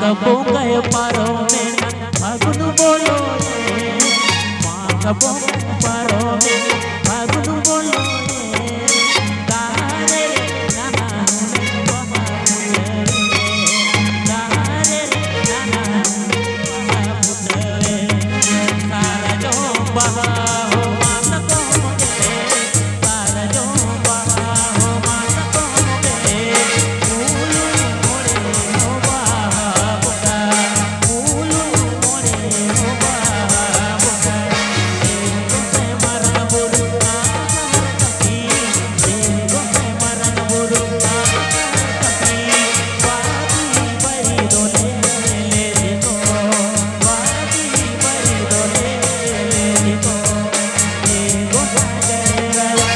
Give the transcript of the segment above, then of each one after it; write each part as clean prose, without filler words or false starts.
कबो गए पारो में फागुन बोलो रे माँ कबो पारो में फागुन बोलो रे तारे नाना बाबा पुतरे तारे नाना बाबा पुतरे सारा जो बाबा हो मात को मुझे सारा जो बाबा हो मात को मुझे फूल मोरे हो बाबा बुका फूल मोरे हो बाबा बुका देखो से मरण बुरुका कपी देखो से मरण बुरुका कपी वादी बरी दोले ले तो वादी बरी दोले ले तो देखो सागरे राया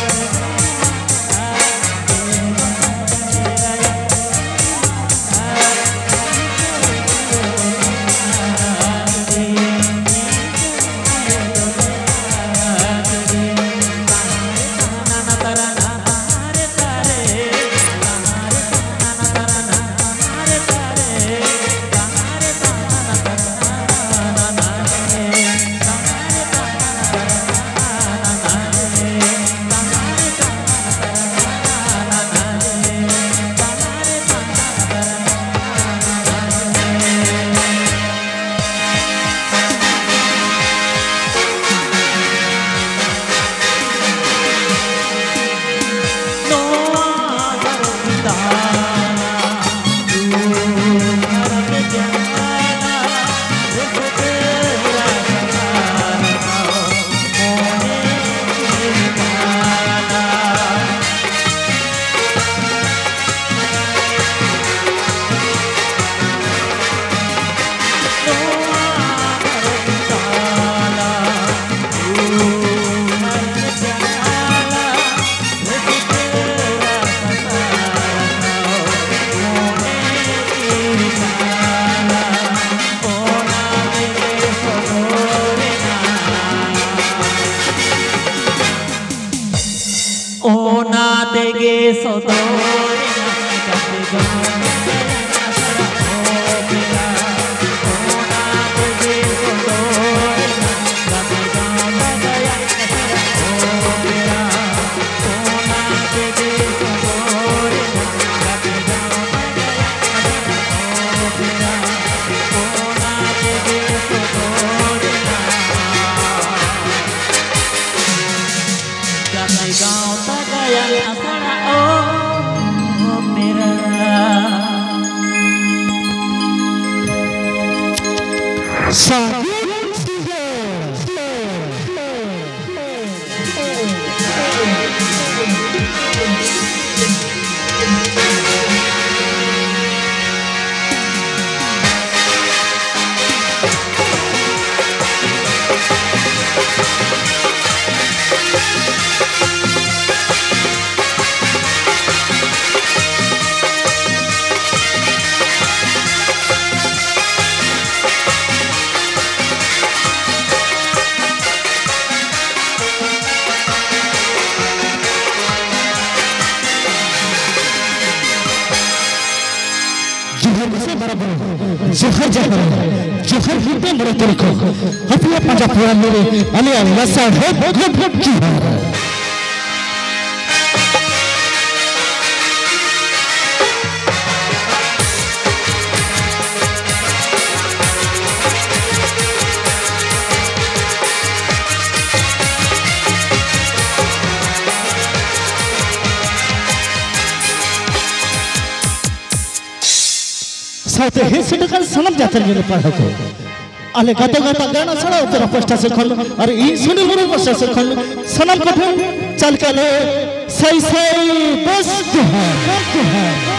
ओना देगे सोदोरे गाँव तक गया असरा ओ मेरा जोहर जोहर हिंदे मेरे दिल को हथिया पंजाब मेरे अलिया लसा है बहुत की साथे हे सिडकन सनम जातर मेरे पढ़ो को अले गाते गाता गाना सड़ा तेरा पस्ता से खोल अरे ई सुनी गुरु पस्ता से खोल सनम कथे चल के ले सही सही बस है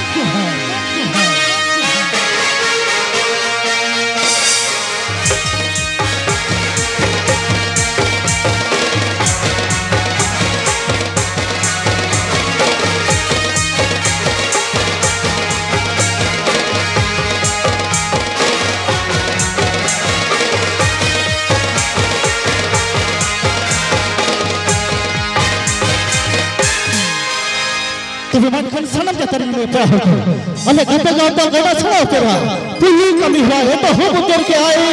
तो विमान खान सनम जातर में प्राह को अले गते गाता गड़ा छड़ा तेरा पुली कमी हुआ है तो हो उतर के आए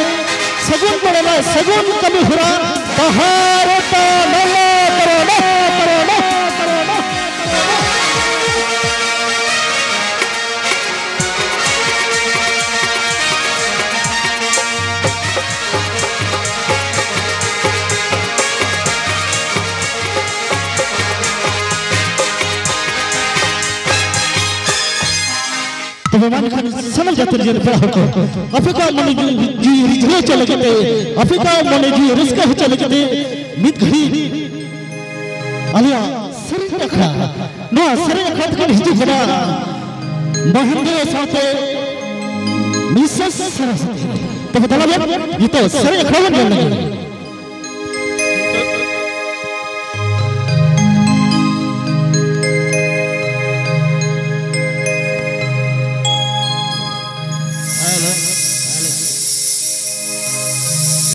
सगुन पड़ेला सगुन कमी हुआ बहार ता नला करो तो विमान खान समझ जाते हैं जब प्राह को अफ्रीका मने जी रिझले चले गए अफ्रीका मने जी रिस्क हो चले गए मित घड़ी अलिया सरी रखा ना सरी रखा तो हिजू बना महेंद्र साथे मिसेस सरस्वती तो बता ये तो सरी रखा बन गया